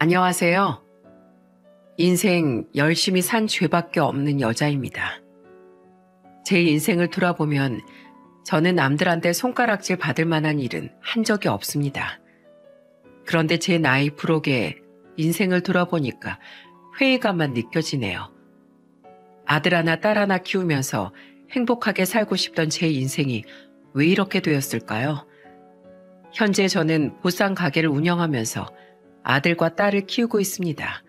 안녕하세요. 인생 열심히 산 죄밖에 없는 여자입니다. 제 인생을 돌아보면 저는 남들한테 손가락질 받을 만한 일은 한 적이 없습니다. 그런데 제 나이 부록에 인생을 돌아보니까 회의감만 느껴지네요. 아들 하나 딸 하나 키우면서 행복하게 살고 싶던 제 인생이 왜 이렇게 되었을까요? 현재 저는 보쌈 가게를 운영하면서 아들과 딸을 키우고 있습니다.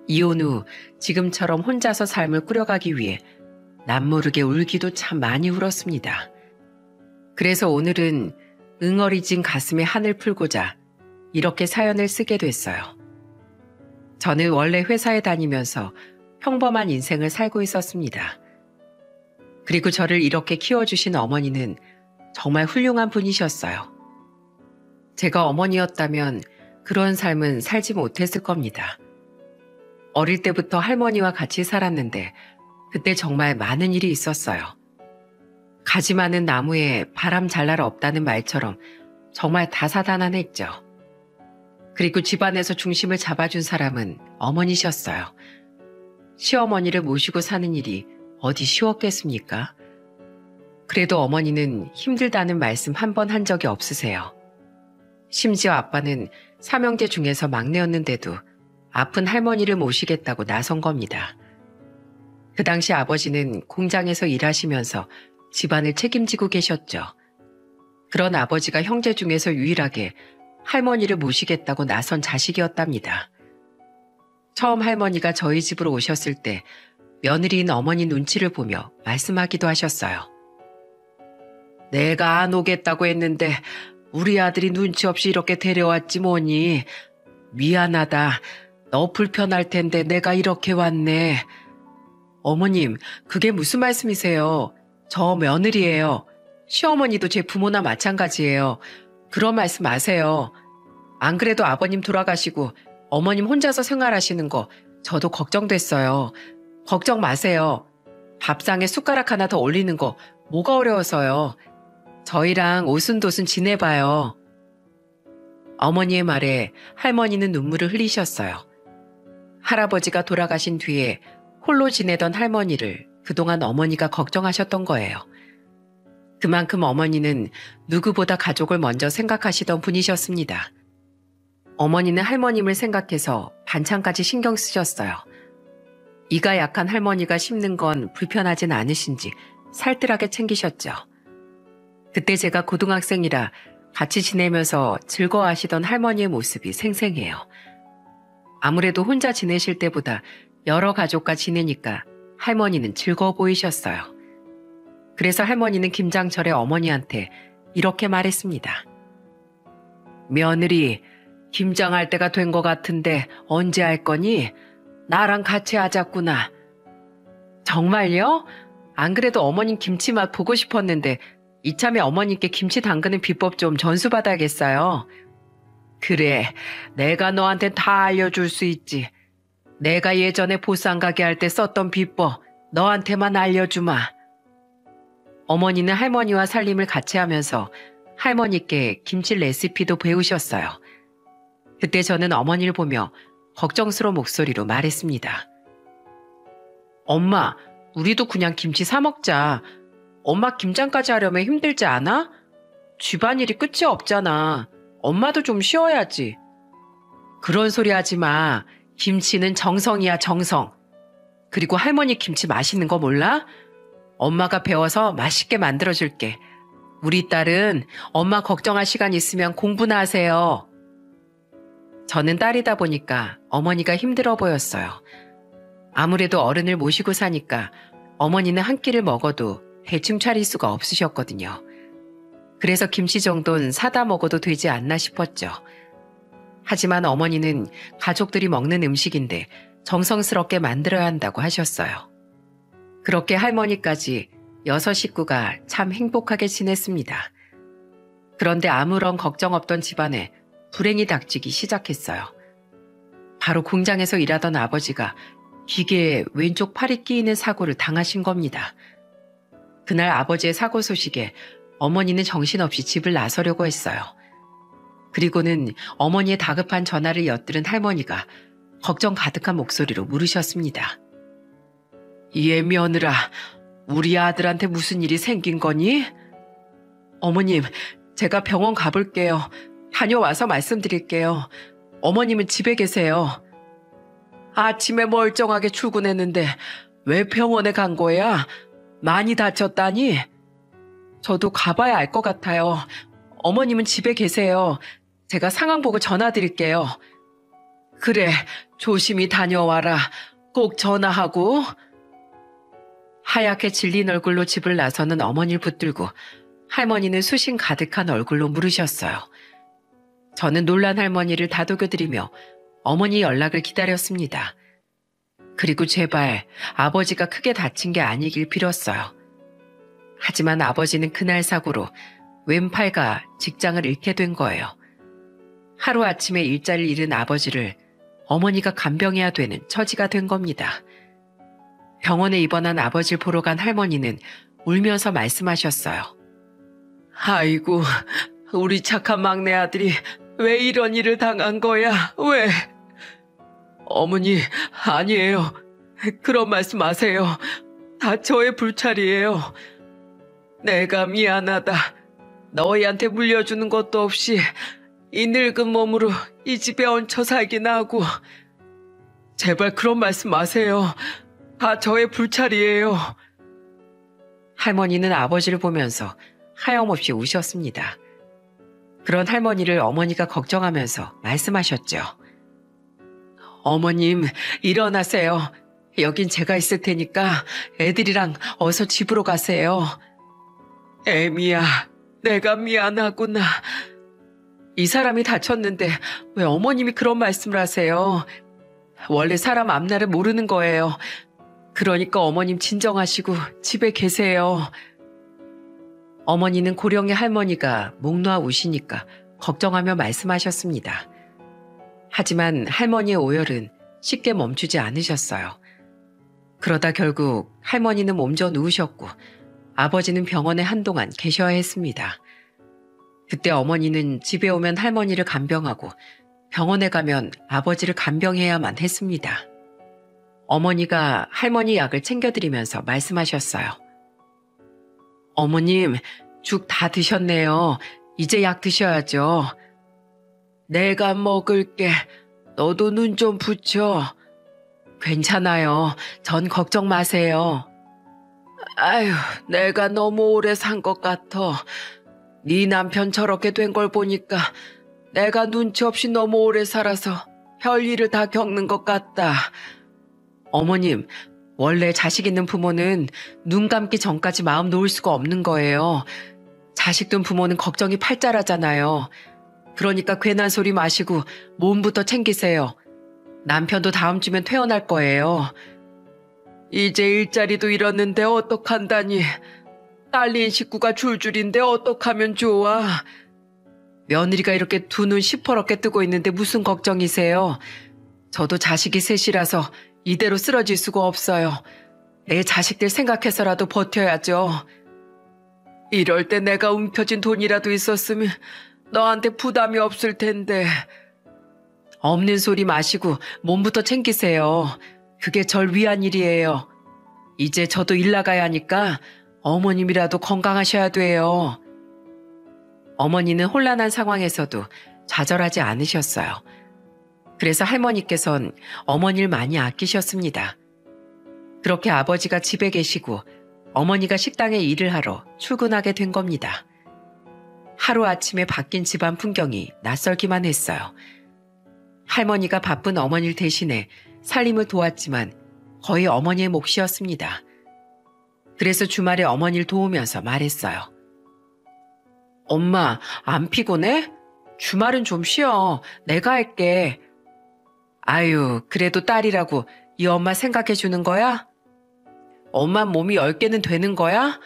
이혼 후 지금처럼 혼자서 삶을 꾸려가기 위해 남모르게 울기도 참 많이 울었습니다. 그래서 오늘은 응어리진 가슴에 한을 풀고자 이렇게 사연을 쓰게 됐어요. 저는 원래 회사에 다니면서 평범한 인생을 살고 있었습니다. 그리고 저를 이렇게 키워주신 어머니는 정말 훌륭한 분이셨어요. 제가 어머니였다면 그런 삶은 살지 못했을 겁니다. 어릴 때부터 할머니와 같이 살았는데 그때 정말 많은 일이 있었어요. 가지 많은 나무에 바람 잘 날 없다는 말처럼 정말 다사다난했죠. 그리고 집안에서 중심을 잡아준 사람은 어머니셨어요. 시어머니를 모시고 사는 일이 어디 쉬웠겠습니까? 그래도 어머니는 힘들다는 말씀 한 번 한 적이 없으세요. 심지어 아빠는 삼형제 중에서 막내였는데도 아픈 할머니를 모시겠다고 나선 겁니다. 그 당시 아버지는 공장에서 일하시면서 집안을 책임지고 계셨죠. 그런 아버지가 형제 중에서 유일하게 할머니를 모시겠다고 나선 자식이었답니다. 처음 할머니가 저희 집으로 오셨을 때 며느리인 어머니 눈치를 보며 말씀하기도 하셨어요. 내가 안 오겠다고 했는데 우리 아들이 눈치 없이 이렇게 데려왔지 뭐니. 미안하다. 너 불편할 텐데 내가 이렇게 왔네. 어머님, 그게 무슨 말씀이세요? 저 며느리예요. 시어머니도 제 부모나 마찬가지예요. 그런 말씀 마세요. 안 그래도 아버님 돌아가시고 어머님 혼자서 생활하시는 거 저도 걱정됐어요. 걱정 마세요. 밥상에 숟가락 하나 더 올리는 거 뭐가 어려워서요. 저희랑 오순도순 지내봐요. 어머니의 말에 할머니는 눈물을 흘리셨어요. 할아버지가 돌아가신 뒤에 홀로 지내던 할머니를 그동안 어머니가 걱정하셨던 거예요. 그만큼 어머니는 누구보다 가족을 먼저 생각하시던 분이셨습니다. 어머니는 할머님을 생각해서 반찬까지 신경 쓰셨어요. 이가 약한 할머니가 씹는 건 불편하진 않으신지 살뜰하게 챙기셨죠. 그때 제가 고등학생이라 같이 지내면서 즐거워하시던 할머니의 모습이 생생해요. 아무래도 혼자 지내실 때보다 여러 가족과 지내니까 할머니는 즐거워 보이셨어요. 그래서 할머니는 김장철의 어머니한테 이렇게 말했습니다. 며느리, 김장할 때가 된 것 같은데 언제 할 거니? 나랑 같이 하자꾸나. 정말요? 안 그래도 어머님 김치 맛 보고 싶었는데 이참에 어머님께 김치 담그는 비법 좀 전수받아야겠어요. 그래, 내가 너한테 다 알려줄 수 있지. 내가 예전에 보쌈 가게 할 때 썼던 비법 너한테만 알려주마. 어머니는 할머니와 살림을 같이 하면서 할머니께 김치 레시피도 배우셨어요. 그때 저는 어머니를 보며 걱정스러운 목소리로 말했습니다. 엄마, 우리도 그냥 김치 사 먹자. 엄마 김장까지 하려면 힘들지 않아? 집안일이 끝이 없잖아. 엄마도 좀 쉬어야지. 그런 소리 하지 마. 김치는 정성이야, 정성. 그리고 할머니 김치 맛있는 거 몰라? 엄마가 배워서 맛있게 만들어줄게. 우리 딸은 엄마 걱정할 시간 있으면 공부나 하세요. 저는 딸이다 보니까 어머니가 힘들어 보였어요. 아무래도 어른을 모시고 사니까 어머니는 한 끼를 먹어도 대충 차릴 수가 없으셨거든요. 그래서 김치 정도는 사다 먹어도 되지 않나 싶었죠. 하지만 어머니는 가족들이 먹는 음식인데 정성스럽게 만들어야 한다고 하셨어요. 그렇게 할머니까지 6 식구가 참 행복하게 지냈습니다. 그런데 아무런 걱정 없던 집안에 불행이 닥치기 시작했어요. 바로 공장에서 일하던 아버지가 기계에 왼쪽 팔이 끼이는 사고를 당하신 겁니다. 그날 아버지의 사고 소식에 어머니는 정신없이 집을 나서려고 했어요. 그리고는 어머니의 다급한 전화를 엿들은 할머니가 걱정 가득한 목소리로 물으셨습니다. 예, 며느라, 우리 아들한테 무슨 일이 생긴 거니? 어머님, 제가 병원 가볼게요. 다녀와서 말씀드릴게요. 어머님은 집에 계세요. 아침에 멀쩡하게 출근했는데 왜 병원에 간 거야? 많이 다쳤다니? 저도 가봐야 알 것 같아요. 어머님은 집에 계세요. 제가 상황 보고 전화 드릴게요. 그래, 조심히 다녀와라. 꼭 전화하고. 하얗게 질린 얼굴로 집을 나서는 어머니를 붙들고 할머니는 수심 가득한 얼굴로 물으셨어요. 저는 놀란 할머니를 다독여드리며 어머니 연락을 기다렸습니다. 그리고 제발 아버지가 크게 다친 게 아니길 빌었어요. 하지만 아버지는 그날 사고로 왼팔과 직장을 잃게 된 거예요. 하루아침에 일자리를 잃은 아버지를 어머니가 간병해야 되는 처지가 된 겁니다. 병원에 입원한 아버지를 보러 간 할머니는 울면서 말씀하셨어요. 아이고, 우리 착한 막내 아들이 왜 이런 일을 당한 거야? 왜? 어머니, 아니에요. 그런 말씀 마세요. 다 저의 불찰이에요. 내가 미안하다. 너희한테 물려주는 것도 없이 이 늙은 몸으로 이 집에 얹혀 살긴 하고. 제발 그런 말씀 마세요. 다 저의 불찰이에요. 할머니는 아버지를 보면서 하염없이 우셨습니다. 그런 할머니를 어머니가 걱정하면서 말씀하셨죠. 어머님, 일어나세요. 여긴 제가 있을 테니까 애들이랑 어서 집으로 가세요. 애미야, 내가 미안하구나. 이 사람이 다쳤는데 왜 어머님이 그런 말씀을 하세요? 원래 사람 앞날을 모르는 거예요. 그러니까 어머님 진정하시고 집에 계세요. 어머니는 고령의 할머니가 목 놓아 우시니까 걱정하며 말씀하셨습니다. 하지만 할머니의 오열은 쉽게 멈추지 않으셨어요. 그러다 결국 할머니는 몸져 누우셨고 아버지는 병원에 한동안 계셔야 했습니다. 그때 어머니는 집에 오면 할머니를 간병하고 병원에 가면 아버지를 간병해야만 했습니다. 어머니가 할머니 약을 챙겨드리면서 말씀하셨어요. 어머님, 죽 다 드셨네요. 이제 약 드셔야죠. 내가 먹을게. 너도 눈 좀 붙여. 괜찮아요. 전 걱정 마세요. 아휴, 내가 너무 오래 산 것 같아. 네 남편 저렇게 된 걸 보니까 내가 눈치 없이 너무 오래 살아서 별일을 다 겪는 것 같다. 어머님, 원래 자식 있는 부모는 눈 감기 전까지 마음 놓을 수가 없는 거예요. 자식 둔 부모는 걱정이 팔자라잖아요. 그러니까 괜한 소리 마시고 몸부터 챙기세요. 남편도 다음 주면 퇴원할 거예요. 이제 일자리도 잃었는데 어떡한다니. 딸린 식구가 줄줄인데 어떡하면 좋아. 며느리가 이렇게 두 눈 시퍼렇게 뜨고 있는데 무슨 걱정이세요. 저도 자식이 셋이라서 이대로 쓰러질 수가 없어요. 내 자식들 생각해서라도 버텨야죠. 이럴 때 내가 움켜쥔 돈이라도 있었으면 너한테 부담이 없을 텐데. 없는 소리 마시고 몸부터 챙기세요. 그게 절 위한 일이에요. 이제 저도 일 나가야 하니까 어머님이라도 건강하셔야 돼요. 어머니는 혼란한 상황에서도 좌절하지 않으셨어요. 그래서 할머니께선 어머니를 많이 아끼셨습니다. 그렇게 아버지가 집에 계시고 어머니가 식당에 일을 하러 출근하게 된 겁니다. 하루아침에 바뀐 집안 풍경이 낯설기만 했어요. 할머니가 바쁜 어머니를 대신해 살림을 도왔지만 거의 어머니의 몫이었습니다. 그래서 주말에 어머니를 도우면서 말했어요. 엄마, 안 피곤해? 주말은 좀 쉬어. 내가 할게. 아유, 그래도 딸이라고 이 엄마 생각해 주는 거야? 엄마 몸이 10개는 되는 거야?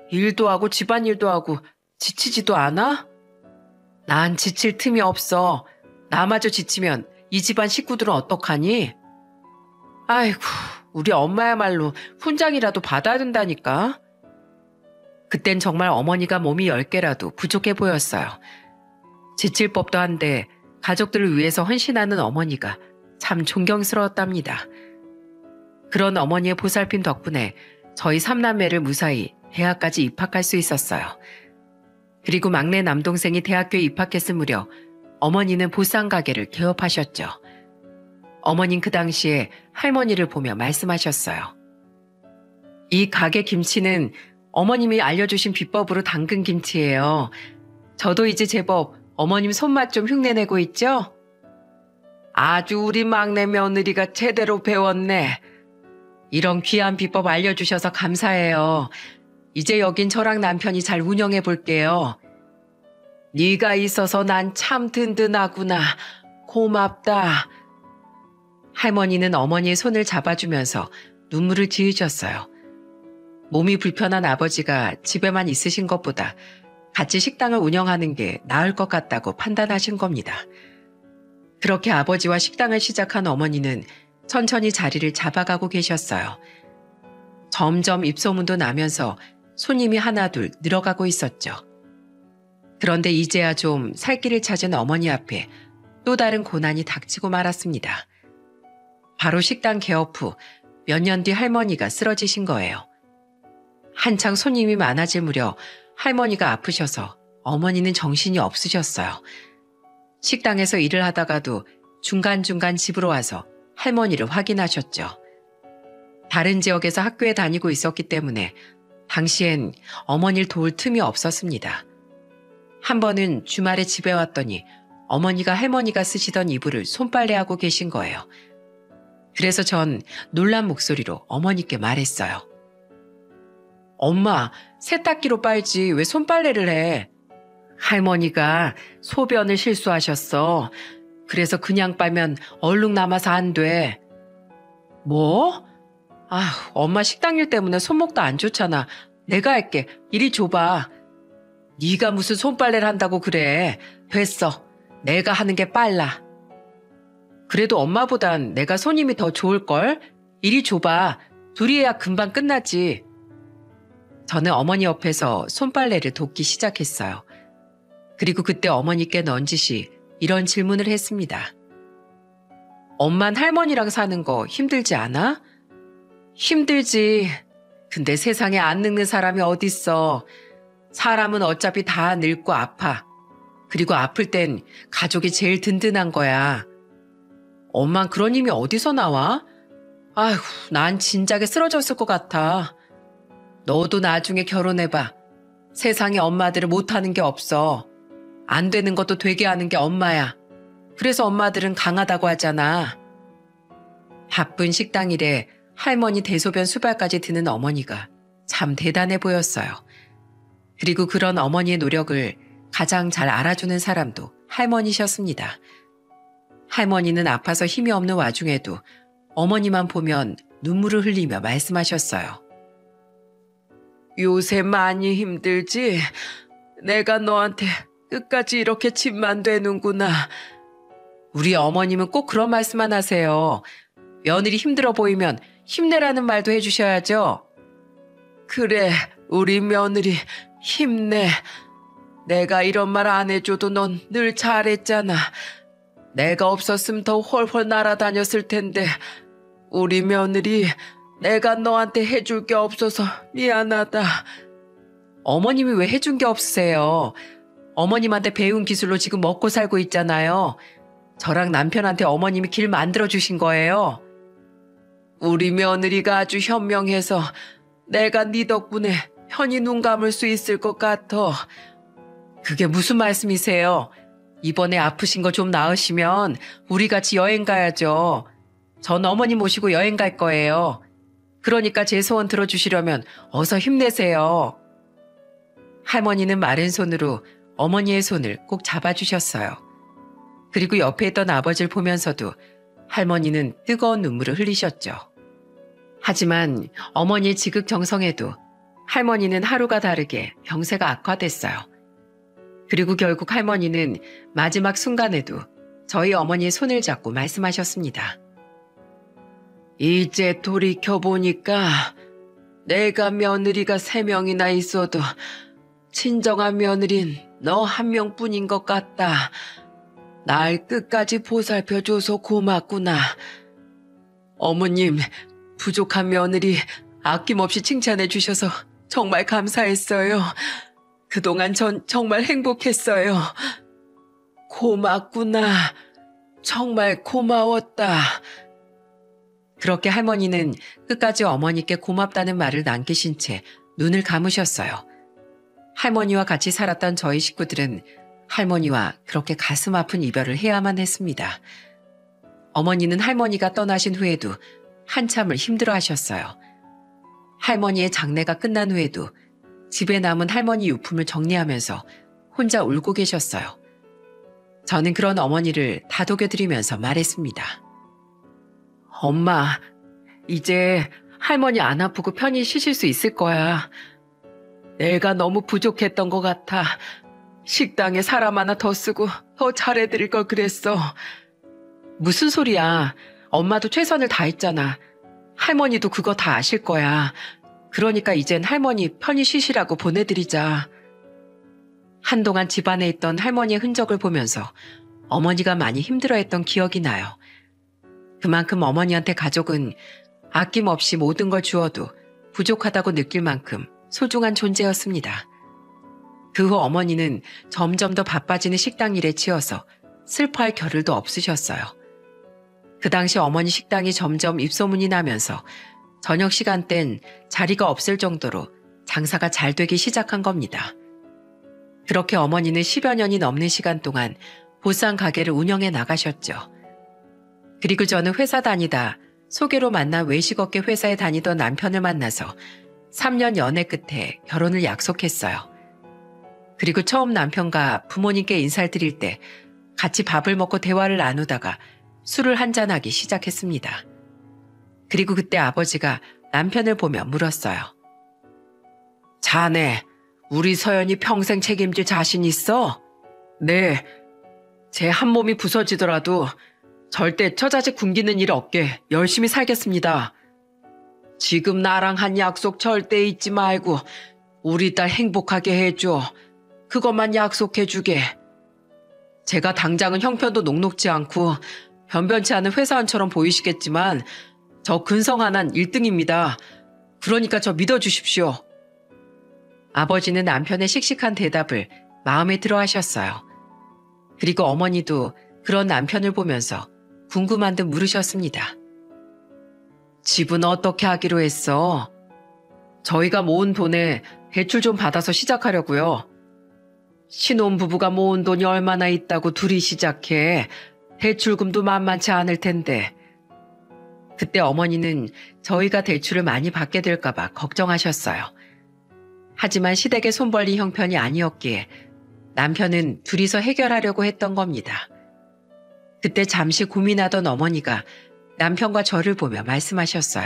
일도 하고 집안일도 하고 지치지도 않아? 난 지칠 틈이 없어. 나마저 지치면 이 집안 식구들은 어떡하니? 아이고, 우리 엄마야말로 훈장이라도 받아야 된다니까. 그땐 정말 어머니가 몸이 10개라도 부족해 보였어요. 지칠 법도 한데 가족들을 위해서 헌신하는 어머니가 참 존경스러웠답니다. 그런 어머니의 보살핌 덕분에 저희 삼남매를 무사히 대학까지 입학할 수 있었어요. 그리고 막내 남동생이 대학교에 입학했을 무렵 어머니는 보쌈 가게를 개업하셨죠. 어머닌 그 당시에 할머니를 보며 말씀하셨어요. 이 가게 김치는 어머님이 알려주신 비법으로 담근 김치예요. 저도 이제 제법 어머님 손맛 좀 흉내내고 있죠? 아주 우리 막내 며느리가 제대로 배웠네. 이런 귀한 비법 알려주셔서 감사해요. 이제 여긴 저랑 남편이 잘 운영해 볼게요. 네가 있어서 난 참 든든하구나. 고맙다. 할머니는 어머니의 손을 잡아주면서 눈물을 지으셨어요. 몸이 불편한 아버지가 집에만 있으신 것보다 같이 식당을 운영하는 게 나을 것 같다고 판단하신 겁니다. 그렇게 아버지와 식당을 시작한 어머니는 천천히 자리를 잡아가고 계셨어요. 점점 입소문도 나면서 손님이 하나둘 늘어가고 있었죠. 그런데 이제야 좀 살 길을 찾은 어머니 앞에 또 다른 고난이 닥치고 말았습니다. 바로 식당 개업 후 몇 년 뒤 할머니가 쓰러지신 거예요. 한창 손님이 많아질 무렵 할머니가 아프셔서 어머니는 정신이 없으셨어요. 식당에서 일을 하다가도 중간중간 집으로 와서 할머니를 확인하셨죠. 다른 지역에서 학교에 다니고 있었기 때문에 당시엔 어머니를 도울 틈이 없었습니다. 한 번은 주말에 집에 왔더니 어머니가 할머니가 쓰시던 이불을 손빨래하고 계신 거예요. 그래서 전 놀란 목소리로 어머니께 말했어요. 엄마, 세탁기로 빨지 왜 손빨래를 해? 할머니가 소변을 실수하셨어. 그래서 그냥 빨면 얼룩 남아서 안 돼. 뭐? 아, 엄마 식당일 때문에 손목도 안 좋잖아. 내가 할게. 이리 줘봐. 네가 무슨 손빨래를 한다고 그래. 됐어. 내가 하는 게 빨라. 그래도 엄마보단 내가 손님이 더 좋을걸? 이리 줘봐. 둘이 해야 금방 끝나지. 저는 어머니 옆에서 손빨래를 돕기 시작했어요. 그리고 그때 어머니께 넌지시 이런 질문을 했습니다. 엄만 할머니랑 사는 거 힘들지 않아? 힘들지. 근데 세상에 안 늙는 사람이 어딨어. 사람은 어차피 다 늙고 아파. 그리고 아플 땐 가족이 제일 든든한 거야. 엄만 그런 힘이 어디서 나와? 아휴, 난 진작에 쓰러졌을 것 같아. 너도 나중에 결혼해봐. 세상에 엄마들은 못하는 게 없어. 안 되는 것도 되게 하는 게 엄마야. 그래서 엄마들은 강하다고 하잖아. 바쁜 식당 일에 할머니 대소변 수발까지 드는 어머니가 참 대단해 보였어요. 그리고 그런 어머니의 노력을 가장 잘 알아주는 사람도 할머니셨습니다. 할머니는 아파서 힘이 없는 와중에도 어머니만 보면 눈물을 흘리며 말씀하셨어요. 요새 많이 힘들지? 내가 너한테 끝까지 이렇게 집만 되는구나. 우리 어머님은 꼭 그런 말씀만 하세요. 며느리 힘들어 보이면 힘내라는 말도 해주셔야죠. 그래, 우리 며느리 힘내. 내가 이런 말 안 해줘도 넌 늘 잘했잖아. 내가 없었으면 더 홀홀 날아다녔을 텐데 우리 며느리 내가 너한테 해줄 게 없어서 미안하다. 어머님이 왜 해준 게 없으세요? 어머님한테 배운 기술로 지금 먹고 살고 있잖아요. 저랑 남편한테 어머님이 길 만들어주신 거예요. 우리 며느리가 아주 현명해서 내가 네 덕분에 편히 눈 감을 수 있을 것 같아. 그게 무슨 말씀이세요? 이번에 아프신 거 좀 나으시면 우리 같이 여행 가야죠. 전 어머니 모시고 여행 갈 거예요. 그러니까 제 소원 들어주시려면 어서 힘내세요. 할머니는 마른 손으로 어머니의 손을 꼭 잡아주셨어요. 그리고 옆에 있던 아버지를 보면서도 할머니는 뜨거운 눈물을 흘리셨죠. 하지만 어머니의 지극정성에도 할머니는 하루가 다르게 병세가 악화됐어요. 그리고 결국 할머니는 마지막 순간에도 저희 어머니의 손을 잡고 말씀하셨습니다. 이제 돌이켜보니까 내가 며느리가 3명이나 있어도 친정한 며느린 너 한 명뿐인 것 같다. 날 끝까지 보살펴줘서 고맙구나. 어머님, 부족한 며느리 아낌없이 칭찬해 주셔서 정말 감사했어요. 그동안 전 정말 행복했어요. 고맙구나. 정말 고마웠다. 그렇게 할머니는 끝까지 어머니께 고맙다는 말을 남기신 채 눈을 감으셨어요. 할머니와 같이 살았던 저희 식구들은 할머니와 그렇게 가슴 아픈 이별을 해야만 했습니다. 어머니는 할머니가 떠나신 후에도 한참을 힘들어하셨어요. 할머니의 장례가 끝난 후에도 집에 남은 할머니 유품을 정리하면서 혼자 울고 계셨어요. 저는 그런 어머니를 다독여드리면서 말했습니다. 엄마, 이제 할머니 안 아프고 편히 쉬실 수 있을 거야. 내가 너무 부족했던 것 같아. 식당에 사람 하나 더 쓰고 더 잘해드릴 걸 그랬어. 무슨 소리야. 엄마도 최선을 다했잖아. 할머니도 그거 다 아실 거야. 그러니까 이젠 할머니 편히 쉬시라고 보내드리자. 한동안 집안에 있던 할머니의 흔적을 보면서 어머니가 많이 힘들어했던 기억이 나요. 그만큼 어머니한테 가족은 아낌없이 모든 걸 주어도 부족하다고 느낄 만큼 소중한 존재였습니다. 그 후 어머니는 점점 더 바빠지는 식당 일에 치여서 슬퍼할 겨를도 없으셨어요. 그 당시 어머니 식당이 점점 입소문이 나면서 저녁 시간 땐 자리가 없을 정도로 장사가 잘 되기 시작한 겁니다. 그렇게 어머니는 10여 년이 넘는 시간 동안 보쌈 가게를 운영해 나가셨죠. 그리고 저는 회사 다니다 소개로 만난 외식업계 회사에 다니던 남편을 만나서 3년 연애 끝에 결혼을 약속했어요. 그리고 처음 남편과 부모님께 인사를 드릴 때 같이 밥을 먹고 대화를 나누다가 술을 한잔하기 시작했습니다. 그리고 그때 아버지가 남편을 보며 물었어요. 자네, 우리 서연이 평생 책임질 자신 있어? 네. 제 한 몸이 부서지더라도 절대 처자식 굶기는 일 없게 열심히 살겠습니다. 지금 나랑 한 약속 절대 잊지 말고 우리 딸 행복하게 해줘. 그것만 약속해주게. 제가 당장은 형편도 녹록지 않고 변변치 않은 회사원처럼 보이시겠지만 저 근성 하나는 1등입니다. 그러니까 저 믿어주십시오. 아버지는 남편의 씩씩한 대답을 마음에 들어 하셨어요. 그리고 어머니도 그런 남편을 보면서 궁금한 듯 물으셨습니다. 집은 어떻게 하기로 했어? 저희가 모은 돈에 대출 좀 받아서 시작하려고요. 신혼부부가 모은 돈이 얼마나 있다고 둘이 시작해. 대출금도 만만치 않을 텐데. 그때 어머니는 저희가 대출을 많이 받게 될까봐 걱정하셨어요. 하지만 시댁의 손 벌린 형편이 아니었기에 남편은 둘이서 해결하려고 했던 겁니다. 그때 잠시 고민하던 어머니가 남편과 저를 보며 말씀하셨어요.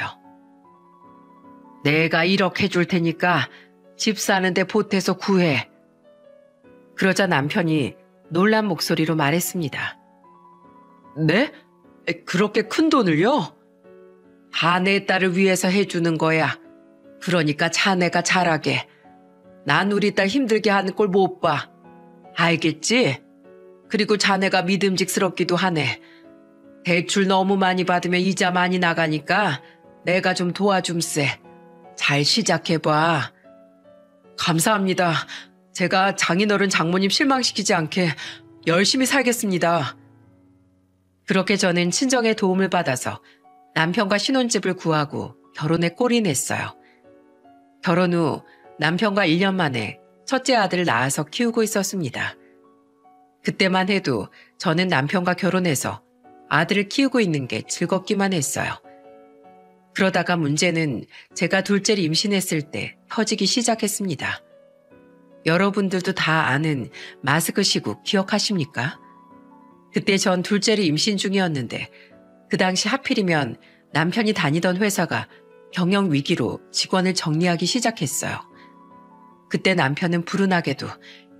내가 1억 해줄 테니까 집 사는데 보태서 구해. 그러자 남편이 놀란 목소리로 말했습니다. 네? 그렇게 큰 돈을요? 다 내 딸을 위해서 해주는 거야. 그러니까 자네가 잘하게. 난 우리 딸 힘들게 하는 꼴 못 봐. 알겠지? 그리고 자네가 믿음직스럽기도 하네. 대출 너무 많이 받으면 이자 많이 나가니까 내가 좀 도와줌세. 잘 시작해봐. 감사합니다. 제가 장인어른 장모님 실망시키지 않게 열심히 살겠습니다. 그렇게 저는 친정의 도움을 받아서 남편과 신혼집을 구하고 결혼에 꼴이 냈어요. 결혼 후 남편과 1년 만에 첫째 아들을 낳아서 키우고 있었습니다. 그때만 해도 저는 남편과 결혼해서 아들을 키우고 있는 게 즐겁기만 했어요. 그러다가 문제는 제가 둘째를 임신했을 때 터지기 시작했습니다. 여러분들도 다 아는 마스크 시국 기억하십니까? 그때 전 둘째를 임신 중이었는데 그 당시 하필이면 남편이 다니던 회사가 경영 위기로 직원을 정리하기 시작했어요. 그때 남편은 불운하게도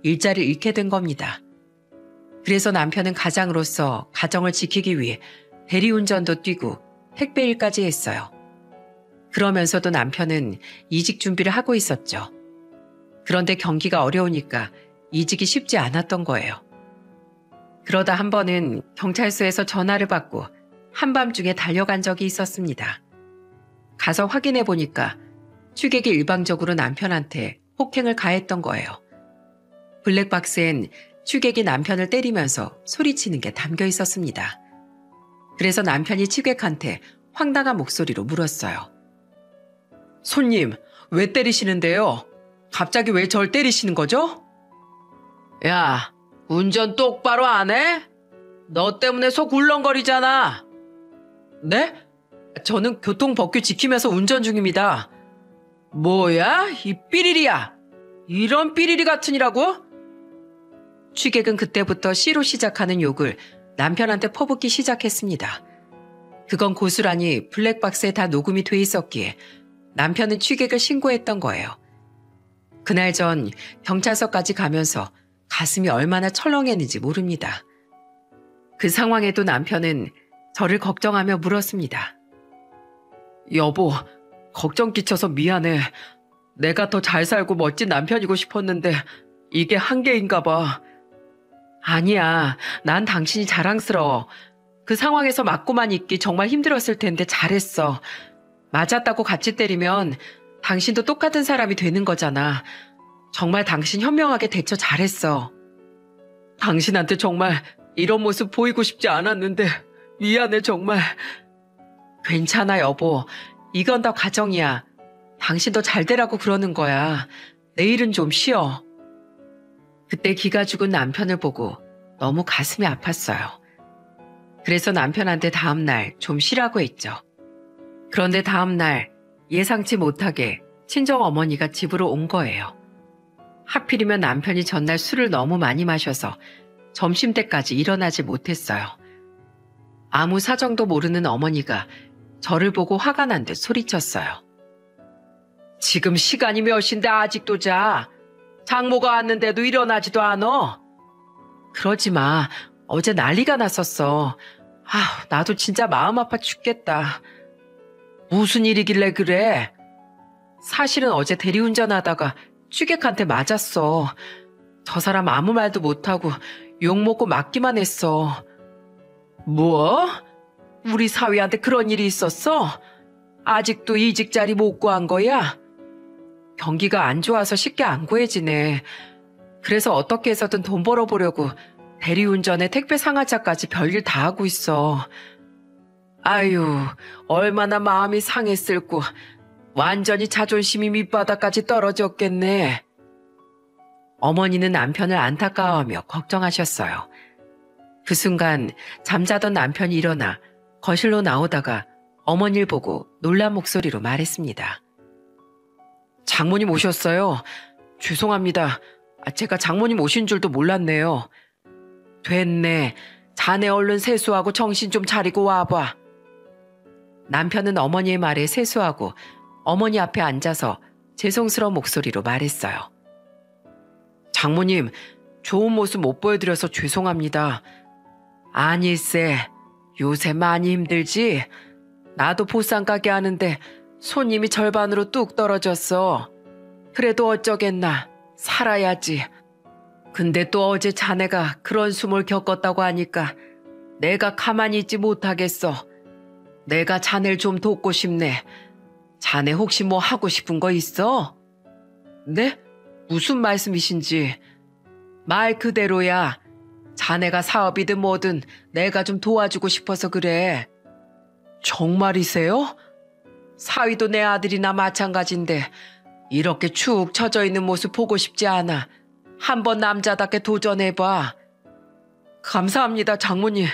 일자리를 잃게 된 겁니다. 그래서 남편은 가장으로서 가정을 지키기 위해 대리운전도 뛰고 택배 일까지 했어요. 그러면서도 남편은 이직 준비를 하고 있었죠. 그런데 경기가 어려우니까 이직이 쉽지 않았던 거예요. 그러다 한 번은 경찰서에서 전화를 받고 한밤중에 달려간 적이 있었습니다. 가서 확인해 보니까 취객이 일방적으로 남편한테 폭행을 가했던 거예요. 블랙박스엔 취객이 남편을 때리면서 소리치는 게 담겨 있었습니다. 그래서 남편이 취객한테 황당한 목소리로 물었어요. 손님, 왜 때리시는데요? 갑자기 왜 절 때리시는 거죠? 야, 운전 똑바로 안 해? 너 때문에 속 울렁거리잖아. 네? 저는 교통법규 지키면서 운전 중입니다. 뭐야? 이 삐리리야. 이런 삐리리 같으니라고? 취객은 그때부터 C로 시작하는 욕을 남편한테 퍼붓기 시작했습니다. 그건 고스란히 블랙박스에 다 녹음이 돼 있었기에 남편은 취객을 신고했던 거예요. 그날 전 경찰서까지 가면서 가슴이 얼마나 철렁했는지 모릅니다. 그 상황에도 남편은 저를 걱정하며 물었습니다. 여보, 걱정 끼쳐서 미안해. 내가 더 잘 살고 멋진 남편이고 싶었는데 이게 한계인가 봐. 아니야, 난 당신이 자랑스러워. 그 상황에서 맞고만 있기 정말 힘들었을 텐데 잘했어. 맞았다고 같이 때리면 당신도 똑같은 사람이 되는 거잖아. 정말 당신 현명하게 대처 잘했어. 당신한테 정말 이런 모습 보이고 싶지 않았는데 미안해 정말. 괜찮아 여보. 이건 다 과정이야. 당신도 잘 되라고 그러는 거야. 내일은 좀 쉬어. 그때 기가 죽은 남편을 보고 너무 가슴이 아팠어요. 그래서 남편한테 다음날 좀 쉬라고 했죠. 그런데 다음날 예상치 못하게 친정어머니가 집으로 온 거예요. 하필이면 남편이 전날 술을 너무 많이 마셔서 점심때까지 일어나지 못했어요. 아무 사정도 모르는 어머니가 저를 보고 화가 난 듯 소리쳤어요. 지금 시간이 몇인데 아직도 자. 장모가 왔는데도 일어나지도 않어. 그러지 마. 어제 난리가 났었어. 나도 진짜 마음 아파 죽겠다. 무슨 일이길래 그래? 사실은 어제 대리운전하다가 취객한테 맞았어. 저 사람 아무 말도 못하고 욕먹고 맞기만 했어. 뭐? 우리 사위한테 그런 일이 있었어? 아직도 이직 자리 못 구한 거야? 경기가 안 좋아서 쉽게 안 구해지네. 그래서 어떻게 해서든 돈 벌어보려고 대리운전에 택배 상하차까지 별일 다 하고 있어. 아유, 얼마나 마음이 상했을고 완전히 자존심이 밑바닥까지 떨어졌겠네. 어머니는 남편을 안타까워하며 걱정하셨어요. 그 순간 잠자던 남편이 일어나 거실로 나오다가 어머니를 보고 놀란 목소리로 말했습니다. 장모님 오셨어요. 죄송합니다. 제가 장모님 오신 줄도 몰랐네요. 됐네. 자네 얼른 세수하고 정신 좀 차리고 와봐. 남편은 어머니의 말에 세수하고 어머니 앞에 앉아서 죄송스러운 목소리로 말했어요. 장모님, 좋은 모습 못 보여드려서 죄송합니다. 아니쎄, 요새 많이 힘들지? 나도 보쌈 가게 하는데 손님이 절반으로 뚝 떨어졌어. 그래도 어쩌겠나, 살아야지. 근데 또 어제 자네가 그런 숨을 겪었다고 하니까 내가 가만히 있지 못하겠어. 내가 자네를 좀 돕고 싶네. 자네 혹시 뭐 하고 싶은 거 있어? 네? 무슨 말씀이신지. 말 그대로야. 자네가 사업이든 뭐든 내가 좀 도와주고 싶어서 그래. 정말이세요? 사위도 내 아들이나 마찬가지인데 이렇게 축 처져 있는 모습 보고 싶지 않아. 한번 남자답게 도전해봐. 감사합니다, 장모님.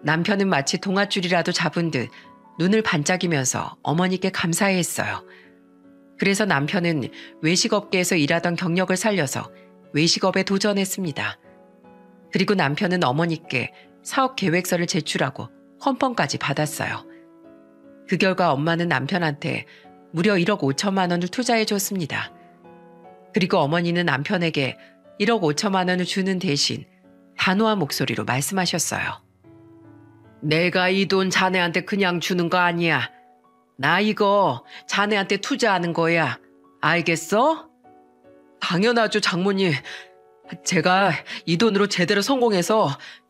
남편은 마치 동아줄이라도 잡은 듯 눈을 반짝이면서 어머니께 감사해했어요. 그래서 남편은 외식업계에서 일하던 경력을 살려서 외식업에 도전했습니다. 그리고 남편은 어머니께 사업 계획서를 제출하고 컨펌까지 받았어요. 그 결과 엄마는 남편한테 무려 1억 5천만 원을 투자해 줬습니다. 그리고 어머니는 남편에게 1억 5천만 원을 주는 대신 단호한 목소리로 말씀하셨어요. 내가 이 돈 자네한테 그냥 주는 거 아니야. 나 이거 자네한테 투자하는 거야. 알겠어? 당연하죠, 장모님. 제가 이 돈으로 제대로 성공해서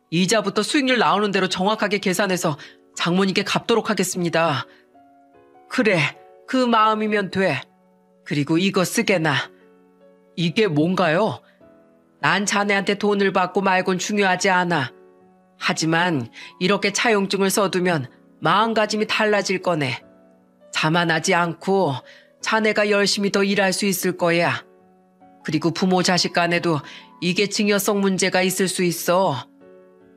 이자부터 수익률 나오는 대로 정확하게 계산해서 장모님께 갚도록 하겠습니다. 그래, 그 마음이면 돼. 그리고 이거 쓰게나. 이게 뭔가요? 난 자네한테 돈을 받고 말곤 중요하지 않아. 하지만 이렇게 차용증을 써두면 마음가짐이 달라질 거네. 자만하지 않고 자네가 열심히 더 일할 수 있을 거야. 그리고 부모 자식 간에도 이게 증여성 문제가 있을 수 있어.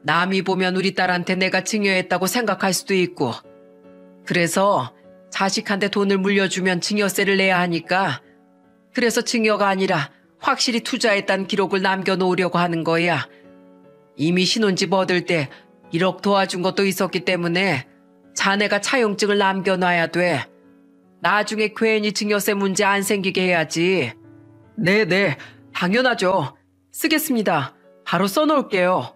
남이 보면 우리 딸한테 내가 증여했다고 생각할 수도 있고. 그래서 자식한테 돈을 물려주면 증여세를 내야 하니까 그래서 증여가 아니라 확실히 투자했다는 기록을 남겨놓으려고 하는 거야. 이미 신혼집 얻을 때 1억 도와준 것도 있었기 때문에 자네가 차용증을 남겨놔야 돼. 나중에 괜히 증여세 문제 안 생기게 해야지. 네네, 당연하죠. 쓰겠습니다. 바로 써놓을게요.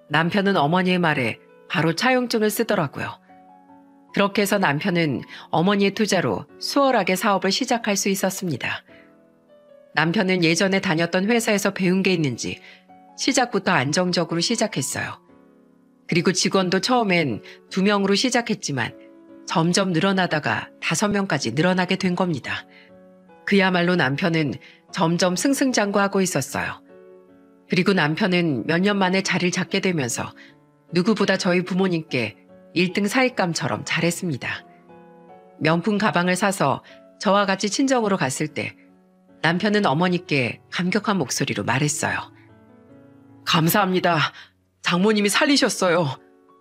남편은 어머니의 말에 바로 차용증을 쓰더라고요. 그렇게 해서 남편은 어머니의 투자로 수월하게 사업을 시작할 수 있었습니다. 남편은 예전에 다녔던 회사에서 배운 게 있는지 시작부터 안정적으로 시작했어요. 그리고 직원도 처음엔 2명으로 시작했지만 점점 늘어나다가 5명까지 늘어나게 된 겁니다. 그야말로 남편은 점점 승승장구하고 있었어요. 그리고 남편은 몇 년 만에 자리를 잡게 되면서 누구보다 저희 부모님께 1등 사익감처럼 잘했습니다. 명품 가방을 사서 저와 같이 친정으로 갔을 때 남편은 어머니께 감격한 목소리로 말했어요. 감사합니다. 장모님이 살리셨어요.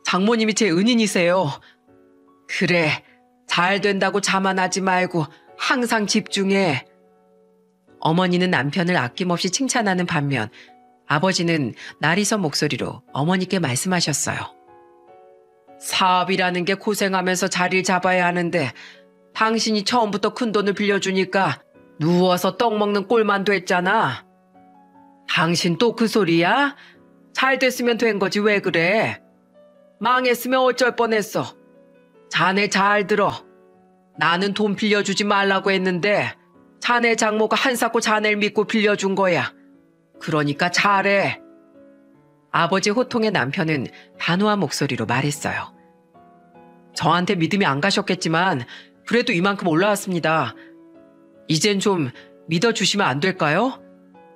장모님이 제 은인이세요. 그래, 잘 된다고 자만하지 말고 항상 집중해. 어머니는 남편을 아낌없이 칭찬하는 반면 아버지는 나리선 목소리로 어머니께 말씀하셨어요. 사업이라는 게 고생하면서 자리를 잡아야 하는데 당신이 처음부터 큰 돈을 빌려주니까 누워서 떡 먹는 꼴만 됐잖아. 당신 또 그 소리야? 잘 됐으면 된 거지 왜 그래? 망했으면 어쩔 뻔했어. 자네 잘 들어. 나는 돈 빌려주지 말라고 했는데 자네 장모가 한사코 자네를 믿고 빌려준 거야. 그러니까 잘해. 아버지 호통의 남편은 단호한 목소리로 말했어요. 저한테 믿음이 안 가셨겠지만 그래도 이만큼 올라왔습니다. 이젠 좀 믿어주시면 안 될까요?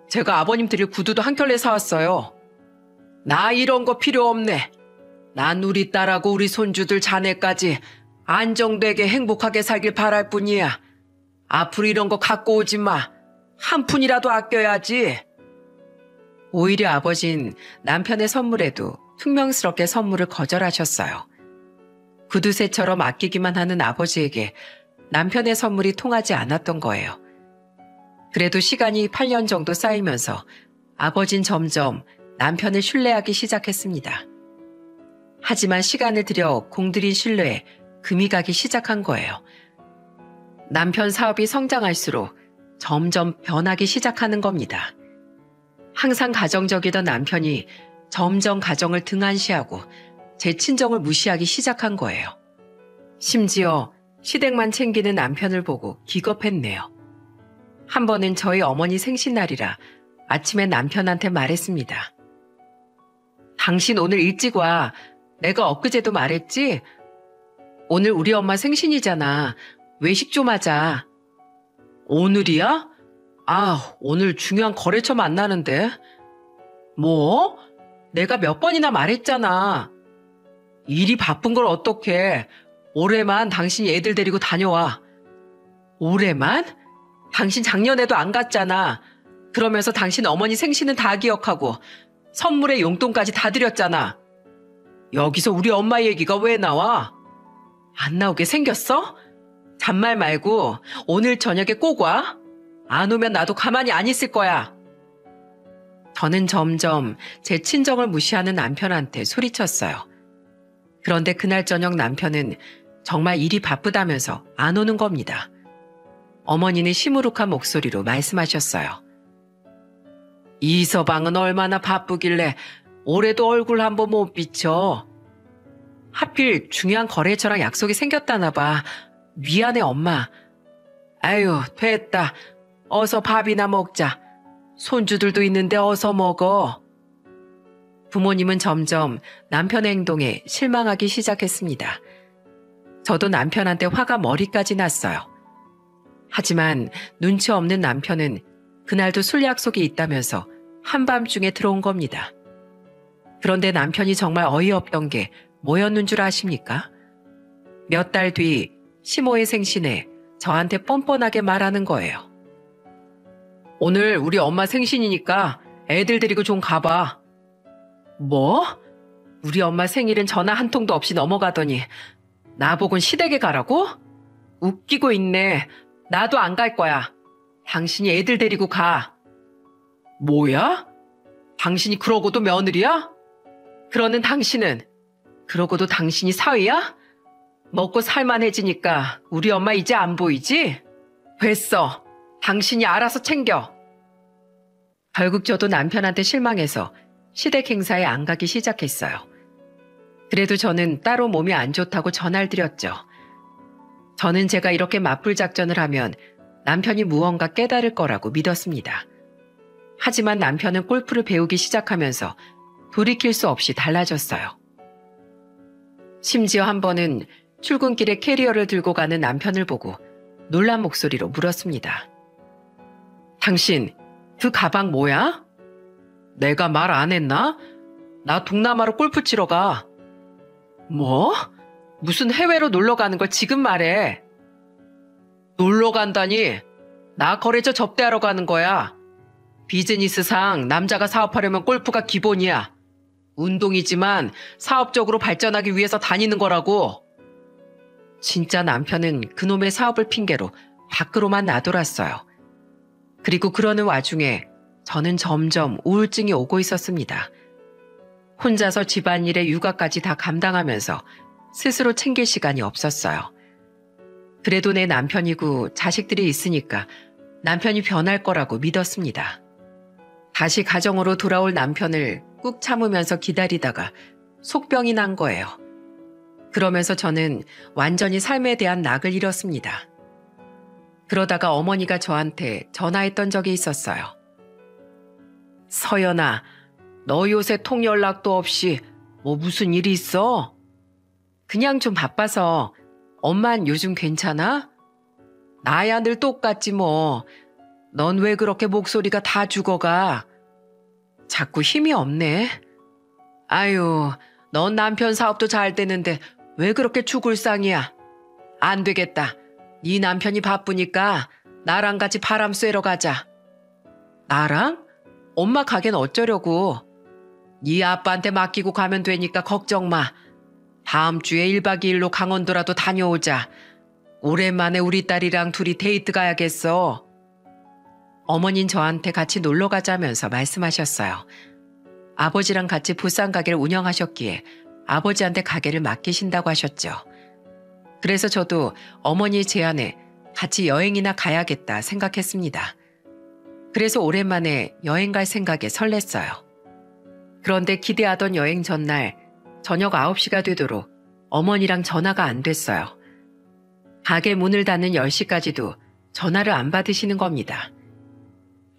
제가 아버님 드릴 구두도 한 켤레 사왔어요. 나 이런 거 필요 없네. 난 우리 딸하고 우리 손주들 자네까지 안정되게 행복하게 살길 바랄 뿐이야. 앞으로 이런 거 갖고 오지 마. 한 푼이라도 아껴야지. 오히려 아버진 남편의 선물에도 퉁명스럽게 선물을 거절하셨어요. 구두쇠처럼 아끼기만 하는 아버지에게 남편의 선물이 통하지 않았던 거예요. 그래도 시간이 8년 정도 쌓이면서 아버진 점점 남편을 신뢰하기 시작했습니다. 하지만 시간을 들여 공들인 신뢰에 금이 가기 시작한 거예요. 남편 사업이 성장할수록 점점 변하기 시작하는 겁니다. 항상 가정적이던 남편이 점점 가정을 등한시하고 제 친정을 무시하기 시작한 거예요. 심지어 시댁만 챙기는 남편을 보고 기겁했네요. 한 번은 저희 어머니 생신날이라 아침에 남편한테 말했습니다. 당신 오늘 일찍 와. 내가 엊그제도 말했지? 오늘 우리 엄마 생신이잖아. 외식 좀 하자. 오늘이야? 아, 오늘 중요한 거래처 만나는데. 뭐? 내가 몇 번이나 말했잖아. 일이 바쁜 걸 어떡해. 올해만 당신이 애들 데리고 다녀와. 올해만? 당신 작년에도 안 갔잖아. 그러면서 당신 어머니 생신은 다 기억하고 선물에 용돈까지 다 드렸잖아. 여기서 우리 엄마 얘기가 왜 나와? 안 나오게 생겼어? 잔말 말고 오늘 저녁에 꼭 와. 안 오면 나도 가만히 안 있을 거야. 저는 점점 제 친정을 무시하는 남편한테 소리쳤어요. 그런데 그날 저녁 남편은 정말 일이 바쁘다면서 안 오는 겁니다. 어머니는 시무룩한 목소리로 말씀하셨어요. 이서방은 얼마나 바쁘길래 올해도 얼굴 한번 못 비춰. 하필 중요한 거래처랑 약속이 생겼다나 봐. 미안해 엄마. 아유 됐다. 어서 밥이나 먹자. 손주들도 있는데 어서 먹어. 부모님은 점점 남편의 행동에 실망하기 시작했습니다. 저도 남편한테 화가 머리까지 났어요. 하지만 눈치 없는 남편은 그날도 술 약속이 있다면서 한밤중에 들어온 겁니다. 그런데 남편이 정말 어이없던 게 뭐였는 줄 아십니까? 몇 달 뒤 시모의 생신에 저한테 뻔뻔하게 말하는 거예요. 오늘 우리 엄마 생신이니까 애들 데리고 좀 가봐. 뭐? 우리 엄마 생일은 전화 한 통도 없이 넘어가더니 나보곤 시댁에 가라고? 웃기고 있네. 나도 안 갈 거야. 당신이 애들 데리고 가. 뭐야? 당신이 그러고도 며느리야? 그러는 당신은? 그러고도 당신이 사위야? 먹고 살만해지니까 우리 엄마 이제 안 보이지? 됐어. 당신이 알아서 챙겨. 결국 저도 남편한테 실망해서 시댁 행사에 안 가기 시작했어요. 그래도 저는 따로 몸이 안 좋다고 전화를 드렸죠. 저는 제가 이렇게 맞불 작전을 하면 남편이 무언가 깨달을 거라고 믿었습니다. 하지만 남편은 골프를 배우기 시작하면서 돌이킬 수 없이 달라졌어요. 심지어 한 번은 출근길에 캐리어를 들고 가는 남편을 보고 놀란 목소리로 물었습니다. 당신, 그 가방 뭐야? 내가 말 안 했나? 나 동남아로 골프 치러 가. 뭐? 무슨 해외로 놀러 가는 걸 지금 말해. 놀러 간다니? 나 거래처 접대하러 가는 거야. 비즈니스상 남자가 사업하려면 골프가 기본이야. 운동이지만 사업적으로 발전하기 위해서 다니는 거라고. 진짜 남편은 그놈의 사업을 핑계로 밖으로만 나돌았어요. 그리고 그러는 와중에 저는 점점 우울증이 오고 있었습니다. 혼자서 집안일에 육아까지 다 감당하면서 스스로 챙길 시간이 없었어요. 그래도 내 남편이고 자식들이 있으니까 남편이 변할 거라고 믿었습니다. 다시 가정으로 돌아올 남편을 꾹 참으면서 기다리다가 속병이 난 거예요. 그러면서 저는 완전히 삶에 대한 낙을 잃었습니다. 그러다가 어머니가 저한테 전화했던 적이 있었어요. 서연아, 너 요새 통 연락도 없이 뭐 무슨 일이 있어? 그냥 좀 바빠서. 엄만 요즘 괜찮아? 나야 늘 똑같지 뭐. 넌 왜 그렇게 목소리가 다 죽어가? 자꾸 힘이 없네. 아유, 넌 남편 사업도 잘 되는데 왜 그렇게 죽을 상이야? 안 되겠다. 네 남편이 바쁘니까 나랑 같이 바람 쐬러 가자. 나랑? 엄마 가긴 어쩌려고. 네 아빠한테 맡기고 가면 되니까 걱정 마. 다음 주에 1박 2일로 강원도라도 다녀오자. 오랜만에 우리 딸이랑 둘이 데이트 가야겠어. 어머닌 저한테 같이 놀러 가자면서 말씀하셨어요. 아버지랑 같이 부산 가게를 운영하셨기에 아버지한테 가게를 맡기신다고 하셨죠. 그래서 저도 어머니의 제안에 같이 여행이나 가야겠다 생각했습니다. 그래서 오랜만에 여행 갈 생각에 설렜어요. 그런데 기대하던 여행 전날 저녁 9시가 되도록 어머니랑 전화가 안 됐어요. 가게 문을 닫는 10시까지도 전화를 안 받으시는 겁니다.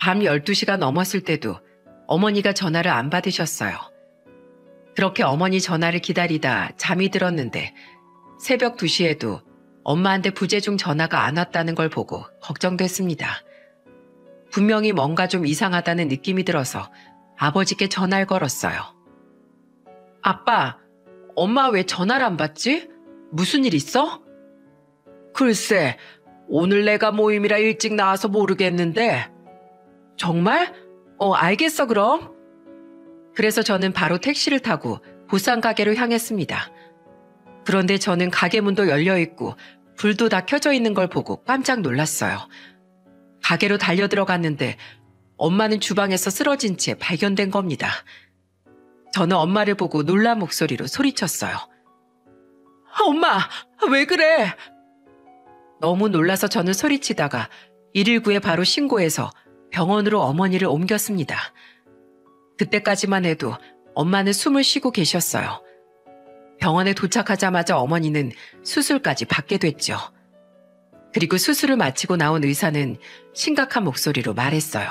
밤 12시가 넘었을 때도 어머니가 전화를 안 받으셨어요. 그렇게 어머니 전화를 기다리다 잠이 들었는데 새벽 2시에도 엄마한테 부재중 전화가 안 왔다는 걸 보고 걱정됐습니다. 분명히 뭔가 좀 이상하다는 느낌이 들어서 아버지께 전화를 걸었어요. 아빠, 엄마 왜 전화를 안 받지? 무슨 일 있어? 글쎄, 오늘 내가 모임이라 일찍 나와서 모르겠는데. 정말? 알겠어 그럼. 그래서 저는 바로 택시를 타고 부산 가게로 향했습니다. 그런데 저는 가게 문도 열려있고 불도 다 켜져 있는 걸 보고 깜짝 놀랐어요. 가게로 달려들어갔는데 엄마는 주방에서 쓰러진 채 발견된 겁니다. 저는 엄마를 보고 놀란 목소리로 소리쳤어요. 엄마, 왜 그래? 너무 놀라서 저는 소리치다가 119에 바로 신고해서 병원으로 어머니를 옮겼습니다. 그때까지만 해도 엄마는 숨을 쉬고 계셨어요. 병원에 도착하자마자 어머니는 수술까지 받게 됐죠. 그리고 수술을 마치고 나온 의사는 심각한 목소리로 말했어요.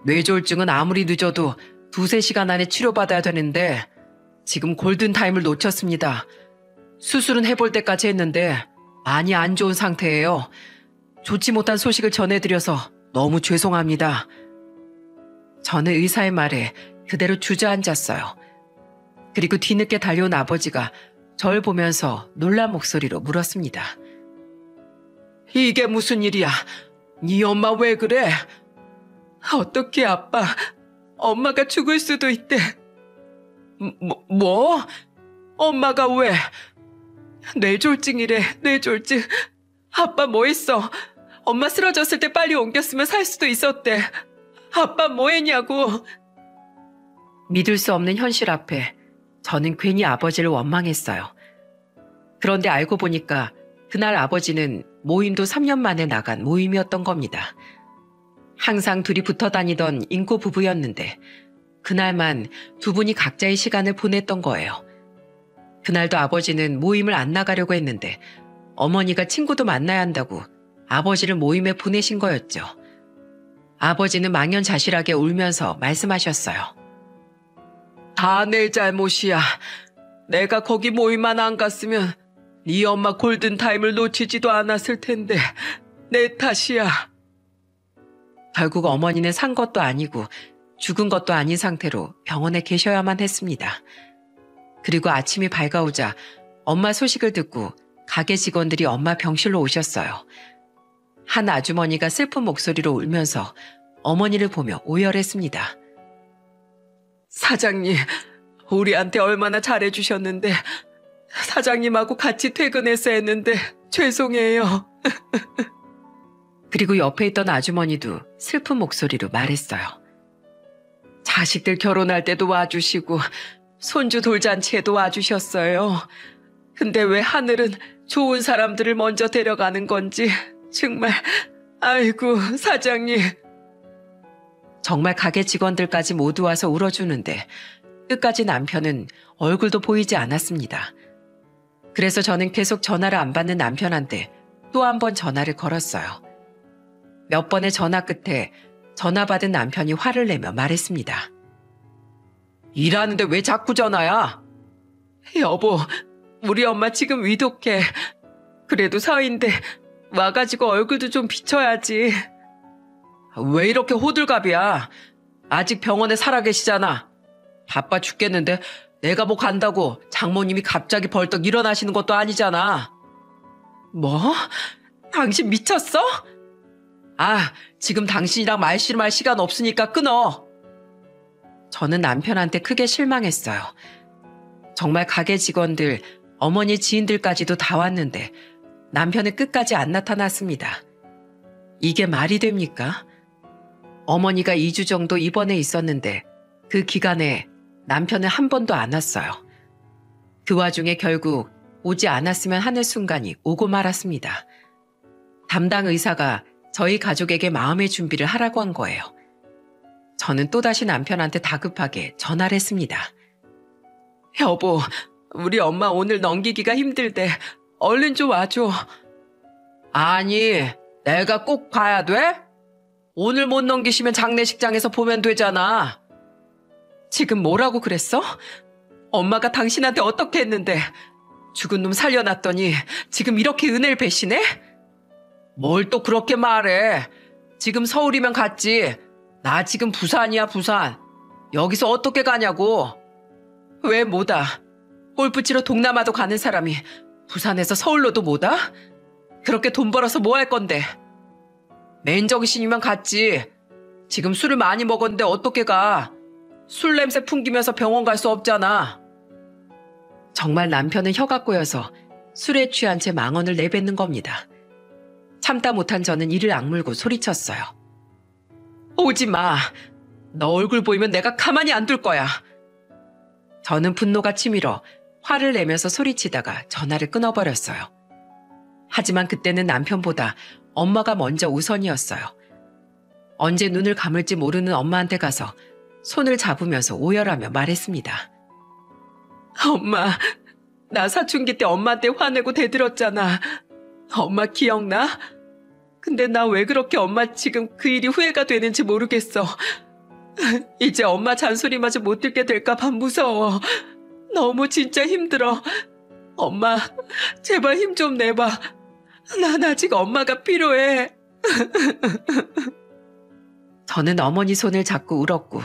뇌졸중은 아무리 늦어도 2~3시간 안에 치료받아야 되는데 지금 골든타임을 놓쳤습니다. 수술은 해볼 때까지 했는데 많이 안 좋은 상태예요. 좋지 못한 소식을 전해드려서 너무 죄송합니다. 저는 의사의 말에 그대로 주저앉았어요. 그리고 뒤늦게 달려온 아버지가 절 보면서 놀란 목소리로 물었습니다. 이게 무슨 일이야? 네 엄마 왜 그래? 어떻게 아빠? 엄마가 죽을 수도 있대. 뭐? 엄마가 왜? 뇌졸중이래, 뇌졸중. 아빠 뭐 했어? 엄마 쓰러졌을 때 빨리 옮겼으면 살 수도 있었대. 아빠 뭐 했냐고. 믿을 수 없는 현실 앞에 저는 괜히 아버지를 원망했어요. 그런데 알고 보니까 그날 아버지는 모임도 3년 만에 나간 모임이었던 겁니다. 항상 둘이 붙어 다니던 인고 부부였는데 그날만 두 분이 각자의 시간을 보냈던 거예요. 그날도 아버지는 모임을 안 나가려고 했는데 어머니가 친구도 만나야 한다고 아버지를 모임에 보내신 거였죠. 아버지는 망연자실하게 울면서 말씀하셨어요. 다 내 잘못이야. 내가 거기 모임만 안 갔으면 네 엄마 골든타임을 놓치지도 않았을 텐데 내 탓이야. 결국 어머니는 산 것도 아니고 죽은 것도 아닌 상태로 병원에 계셔야만 했습니다. 그리고 아침이 밝아오자 엄마 소식을 듣고 가게 직원들이 엄마 병실로 오셨어요. 한 아주머니가 슬픈 목소리로 울면서 어머니를 보며 오열했습니다. 사장님, 우리한테 얼마나 잘해주셨는데 사장님하고 같이 퇴근했어야 했는데 죄송해요. 그리고 옆에 있던 아주머니도 슬픈 목소리로 말했어요. 자식들 결혼할 때도 와주시고 손주 돌잔치에도 와주셨어요. 근데 왜 하늘은 좋은 사람들을 먼저 데려가는 건지 정말 아이고 사장님. 정말 가게 직원들까지 모두 와서 울어주는데 끝까지 남편은 얼굴도 보이지 않았습니다. 그래서 저는 계속 전화를 안 받는 남편한테 또 한 번 전화를 걸었어요. 몇 번의 전화 끝에 전화 받은 남편이 화를 내며 말했습니다. 일하는데 왜 자꾸 전화야? 여보, 우리 엄마 지금 위독해. 그래도 사위인데 와가지고 얼굴도 좀 비춰야지. 왜 이렇게 호들갑이야? 아직 병원에 살아계시잖아. 바빠 죽겠는데 내가 뭐 간다고 장모님이 갑자기 벌떡 일어나시는 것도 아니잖아. 뭐? 당신 미쳤어? 지금 당신이랑 말씨름할 시간 없으니까 끊어. 저는 남편한테 크게 실망했어요. 정말 가게 직원들, 어머니 지인들까지도 다 왔는데 남편은 끝까지 안 나타났습니다. 이게 말이 됩니까? 어머니가 2주 정도 입원해 있었는데 그 기간에 남편은 한 번도 안 왔어요. 그 와중에 결국 오지 않았으면 하는 순간이 오고 말았습니다. 담당 의사가 저희 가족에게 마음의 준비를 하라고 한 거예요. 저는 또다시 남편한테 다급하게 전화를 했습니다. 여보, 우리 엄마 오늘 넘기기가 힘들대. 얼른 좀 와줘. 아니, 내가 꼭 가야 돼? 오늘 못 넘기시면 장례식장에서 보면 되잖아. 지금 뭐라고 그랬어? 엄마가 당신한테 어떻게 했는데 죽은 놈 살려놨더니 지금 이렇게 은혜를 베시네? 뭘 또 그렇게 말해. 지금 서울이면 갔지. 나 지금 부산이야, 부산. 여기서 어떻게 가냐고. 왜 못 와? 골프 치러 동남아도 가는 사람이 부산에서 서울로도 못 와? 그렇게 돈 벌어서 뭐 할 건데. 맨정신이면 갔지. 지금 술을 많이 먹었는데 어떻게 가. 술 냄새 풍기면서 병원 갈 수 없잖아. 정말 남편은 혀가 꼬여서 술에 취한 채 망언을 내뱉는 겁니다. 참다 못한 저는 이를 악물고 소리쳤어요. 오지 마. 너 얼굴 보이면 내가 가만히 안 둘 거야. 저는 분노가 치밀어 화를 내면서 소리치다가 전화를 끊어버렸어요. 하지만 그때는 남편보다 엄마가 먼저 우선이었어요. 언제 눈을 감을지 모르는 엄마한테 가서 손을 잡으면서 오열하며 말했습니다. 엄마, 나 사춘기 때 엄마한테 화내고 대들었잖아. 엄마 기억나? 근데 나 왜 그렇게 엄마 지금 그 일이 후회가 되는지 모르겠어. 이제 엄마 잔소리마저 못 듣게 될까 봐 무서워. 너무 진짜 힘들어. 엄마, 제발 힘 좀 내봐. 난 아직 엄마가 필요해. 저는 어머니 손을 잡고 울었고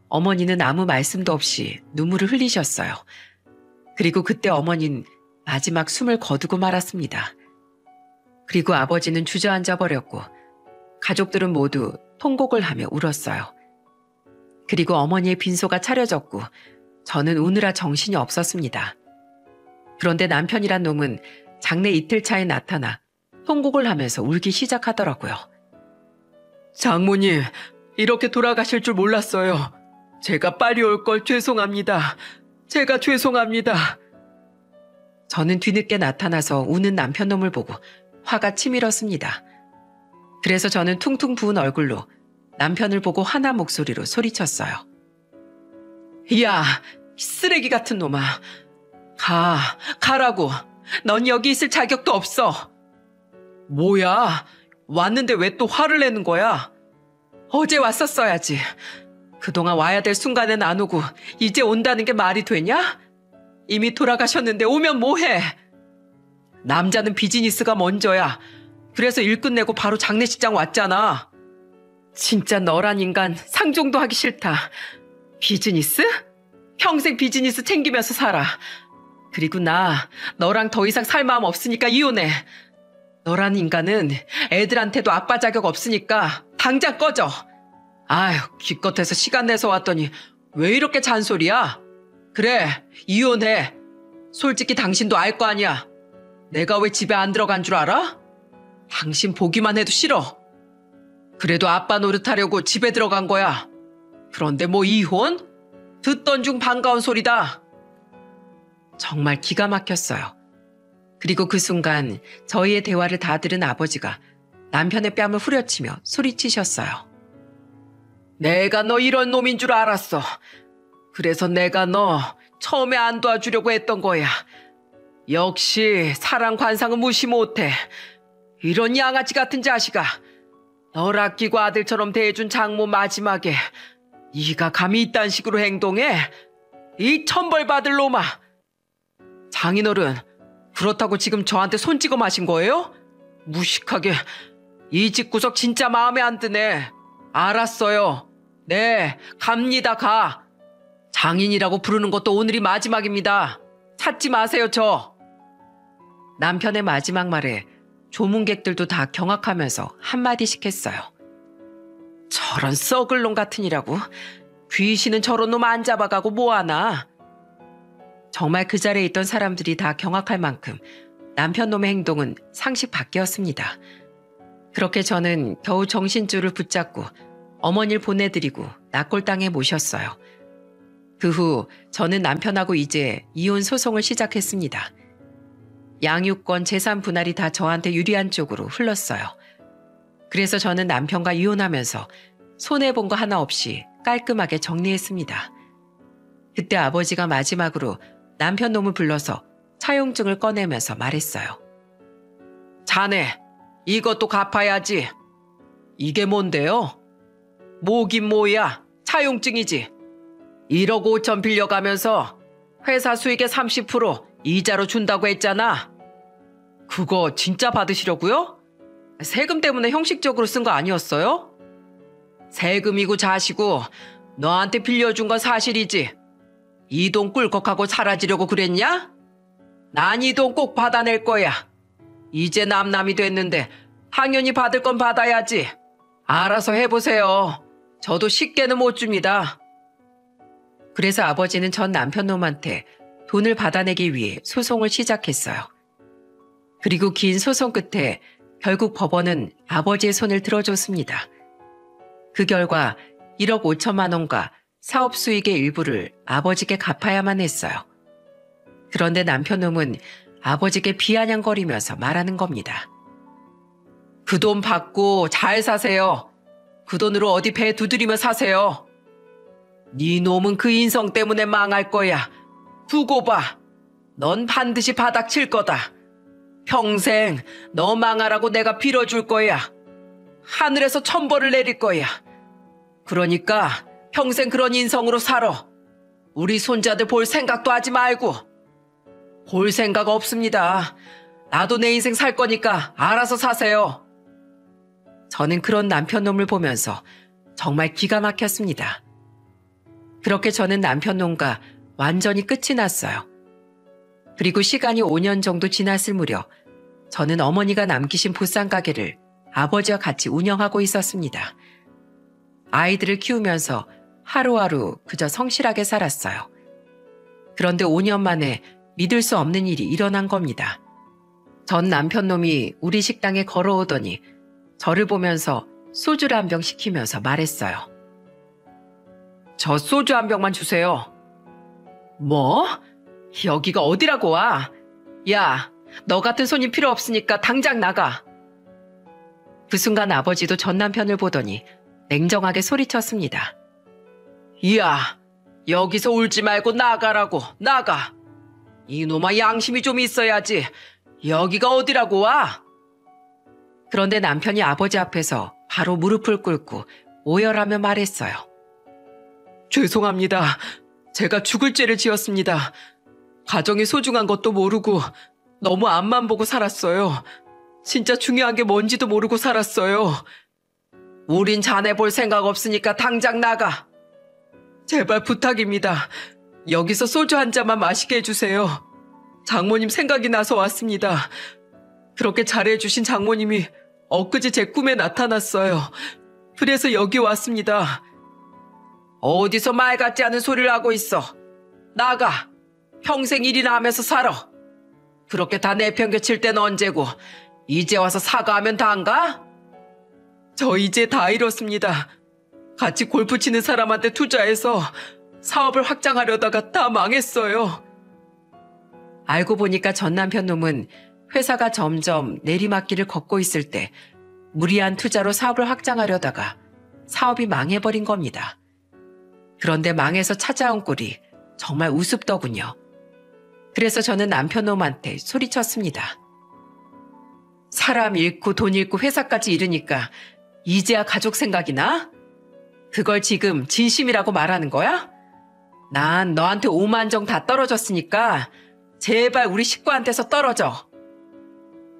어머니는 아무 말씀도 없이 눈물을 흘리셨어요. 그리고 그때 어머니는 마지막 숨을 거두고 말았습니다. 그리고 아버지는 주저앉아 버렸고 가족들은 모두 통곡을 하며 울었어요. 그리고 어머니의 빈소가 차려졌고 저는 우느라 정신이 없었습니다. 그런데 남편이란 놈은 장례 이틀 차에 나타나 통곡을 하면서 울기 시작하더라고요. 장모님, 이렇게 돌아가실 줄 몰랐어요. 제가 빨리 올 걸 죄송합니다. 제가 죄송합니다. 저는 뒤늦게 나타나서 우는 남편 놈을 보고 화가 치밀었습니다. 그래서 저는 퉁퉁 부은 얼굴로 남편을 보고 화난 목소리로 소리쳤어요. 야, 쓰레기 같은 놈아. 가라고. 넌 여기 있을 자격도 없어. 뭐야? 왔는데 왜 또 화를 내는 거야? 어제 왔었어야지. 그동안 와야 될 순간엔 안 오고 이제 온다는 게 말이 되냐? 이미 돌아가셨는데 오면 뭐해? 남자는 비즈니스가 먼저야. 그래서 일 끝내고 바로 장례식장 왔잖아. 진짜 너란 인간 상종도 하기 싫다. 비즈니스? 평생 비즈니스 챙기면서 살아. 그리고 나 너랑 더 이상 살 마음 없으니까 이혼해. 너란 인간은 애들한테도 아빠 자격 없으니까 당장 꺼져. 아휴, 기껏해서 시간 내서 왔더니 왜 이렇게 잔소리야? 그래, 이혼해. 솔직히 당신도 알 거 아니야. 내가 왜 집에 안 들어간 줄 알아? 당신 보기만 해도 싫어. 그래도 아빠 노릇하려고 집에 들어간 거야. 그런데 뭐 이혼? 듣던 중 반가운 소리다. 정말 기가 막혔어요. 그리고 그 순간 저희의 대화를 다 들은 아버지가 남편의 뺨을 후려치며 소리치셨어요. 내가 너 이런 놈인 줄 알았어. 그래서 내가 너 처음에 안 도와주려고 했던 거야. 역시 사랑 관상은 무시 못해. 이런 양아치 같은 자식아. 널 아끼고 아들처럼 대해준 장모 마지막에 네가 감히 이딴 식으로 행동해? 이 천벌받을 놈아. 장인어른, 그렇다고 지금 저한테 손 찍어 마신 거예요? 무식하게. 이 집구석 진짜 마음에 안 드네. 알았어요. 네, 갑니다, 가. 장인이라고 부르는 것도 오늘이 마지막입니다. 찾지 마세요, 저. 남편의 마지막 말에 조문객들도 다 경악하면서 한마디씩 했어요. 저런 썩을 놈 같으니라고. 귀신은 저런 놈 안 잡아가고 뭐하나. 정말 그 자리에 있던 사람들이 다 경악할 만큼 남편 놈의 행동은 상식 밖이었습니다. 그렇게 저는 겨우 정신줄을 붙잡고 어머니를 보내드리고 납골당에 모셨어요. 그 후 저는 남편하고 이제 이혼 소송을 시작했습니다. 양육권, 재산 분할이 다 저한테 유리한 쪽으로 흘렀어요. 그래서 저는 남편과 이혼하면서 손해본 거 하나 없이 깔끔하게 정리했습니다. 그때 아버지가 마지막으로 남편 놈을 불러서 차용증을 꺼내면서 말했어요. 자네, 이것도 갚아야지. 이게 뭔데요? 뭐긴 뭐야, 차용증이지. 1억 5천 빌려가면서 회사 수익의 30% 이자로 준다고 했잖아. 그거 진짜 받으시려고요? 세금 때문에 형식적으로 쓴 거 아니었어요? 세금이고 자시고 너한테 빌려준 건 사실이지. 이 돈 꿀꺽하고 사라지려고 그랬냐? 난 이 돈 꼭 받아낼 거야. 이제 남남이 됐는데 당연히 받을 건 받아야지. 알아서 해보세요. 저도 쉽게는 못 줍니다. 그래서 아버지는 전 남편 놈한테 돈을 받아내기 위해 소송을 시작했어요. 그리고 긴 소송 끝에 결국 법원은 아버지의 손을 들어줬습니다. 그 결과 1억 5천만 원과 사업 수익의 일부를 아버지께 갚아야만 했어요. 그런데 남편 놈은 아버지께 비아냥거리면서 말하는 겁니다. 그 돈 받고 잘 사세요. 그 돈으로 어디 배 두드리며 사세요. 네 놈은 그 인성 때문에 망할 거야. 두고 봐. 넌 반드시 바닥 칠 거다. 평생 너 망하라고 내가 빌어줄 거야. 하늘에서 천벌을 내릴 거야. 그러니까 평생 그런 인성으로 살아. 우리 손자들 볼 생각도 하지 말고. 볼 생각 없습니다. 나도 내 인생 살 거니까 알아서 사세요. 저는 그런 남편놈을 보면서 정말 기가 막혔습니다. 그렇게 저는 남편놈과 완전히 끝이 났어요. 그리고 시간이 5년 정도 지났을 무렵 저는 어머니가 남기신 보쌈 가게를 아버지와 같이 운영하고 있었습니다. 아이들을 키우면서 하루하루 그저 성실하게 살았어요. 그런데 5년 만에 믿을 수 없는 일이 일어난 겁니다. 전 남편놈이 우리 식당에 걸어오더니 저를 보면서 소주를 한 병 시키면서 말했어요. 저 소주 한 병만 주세요. 뭐? 여기가 어디라고 와? 야, 너 같은 손님 필요 없으니까 당장 나가. 그 순간 아버지도 전 남편을 보더니 냉정하게 소리쳤습니다. 야, 여기서 울지 말고 나가라고, 나가. 이놈아 양심이 좀 있어야지. 여기가 어디라고 와? 그런데 남편이 아버지 앞에서 바로 무릎을 꿇고 오열하며 말했어요. 죄송합니다. 제가 죽을 죄를 지었습니다. 가정이 소중한 것도 모르고 너무 앞만 보고 살았어요. 진짜 중요한 게 뭔지도 모르고 살았어요. 우린 자네 볼 생각 없으니까 당장 나가. 제발 부탁입니다. 여기서 소주 한 잔만 마시게 해주세요. 장모님 생각이 나서 왔습니다. 그렇게 잘해주신 장모님이 엊그제 제 꿈에 나타났어요. 그래서 여기 왔습니다. 어디서 말 같지 않은 소리를 하고 있어. 나가. 평생 일이나 하면서 살아. 그렇게 다 내팽개칠 때는 언제고 이제 와서 사과하면 다 안 가? 저 이제 다 잃었습니다. 같이 골프 치는 사람한테 투자해서 사업을 확장하려다가 다 망했어요. 알고 보니까 전 남편 놈은 회사가 점점 내리막길을 걷고 있을 때 무리한 투자로 사업을 확장하려다가 사업이 망해버린 겁니다. 그런데 망해서 찾아온 꼴이 정말 우습더군요. 그래서 저는 남편 놈한테 소리쳤습니다. 사람 잃고 돈 잃고 회사까지 잃으니까 이제야 가족 생각이 나? 그걸 지금 진심이라고 말하는 거야? 난 너한테 5만 정 다 떨어졌으니까 제발 우리 식구한테서 떨어져.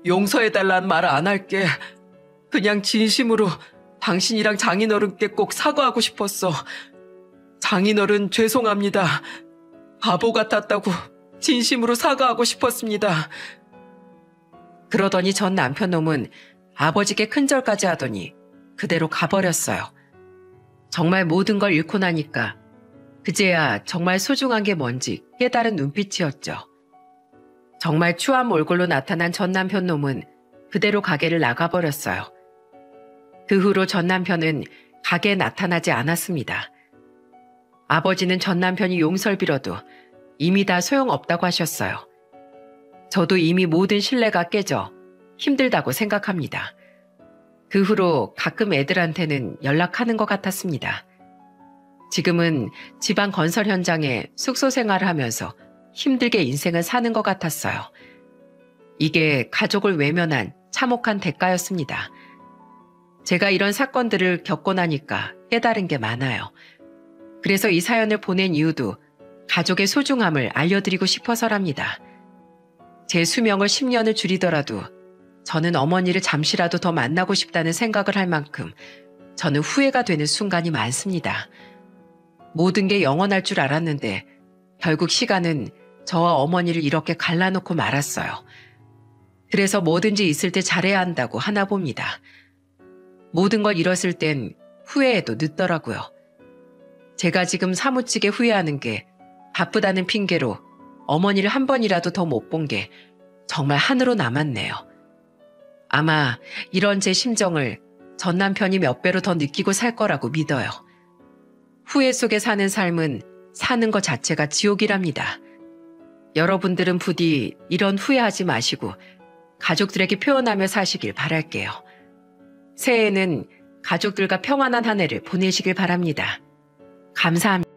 용서해달라는 말 안 할게. 그냥 진심으로 당신이랑 장인어른께 꼭 사과하고 싶었어. 장인어른 죄송합니다. 바보 같았다고 진심으로 사과하고 싶었습니다. 그러더니 전 남편놈은 아버지께 큰절까지 하더니 그대로 가버렸어요. 정말 모든 걸 잃고 나니까 그제야 정말 소중한 게 뭔지 깨달은 눈빛이었죠. 정말 추한 얼굴로 나타난 전 남편놈은 그대로 가게를 나가버렸어요. 그 후로 전 남편은 가게에 나타나지 않았습니다. 아버지는 전 남편이 용서를 빌어도 이미 다 소용없다고 하셨어요. 저도 이미 모든 신뢰가 깨져 힘들다고 생각합니다. 그 후로 가끔 애들한테는 연락하는 것 같았습니다. 지금은 집안 건설 현장에 숙소 생활을 하면서 힘들게 인생을 사는 것 같았어요. 이게 가족을 외면한 참혹한 대가였습니다. 제가 이런 사건들을 겪고 나니까 깨달은 게 많아요. 그래서 이 사연을 보낸 이유도 가족의 소중함을 알려드리고 싶어서랍니다. 제 수명을 10년을 줄이더라도 저는 어머니를 잠시라도 더 만나고 싶다는 생각을 할 만큼 저는 후회가 되는 순간이 많습니다. 모든 게 영원할 줄 알았는데 결국 시간은 저와 어머니를 이렇게 갈라놓고 말았어요. 그래서 뭐든지 있을 때 잘해야 한다고 하나 봅니다. 모든 걸 잃었을 땐 후회해도 늦더라고요. 제가 지금 사무치게 후회하는 게 바쁘다는 핑계로 어머니를 한 번이라도 더 못 본 게 정말 한으로 남았네요. 아마 이런 제 심정을 전 남편이 몇 배로 더 느끼고 살 거라고 믿어요. 후회 속에 사는 삶은 사는 것 자체가 지옥이랍니다. 여러분들은 부디 이런 후회하지 마시고 가족들에게 표현하며 사시길 바랄게요. 새해에는 가족들과 평안한 한 해를 보내시길 바랍니다. 감사합니다.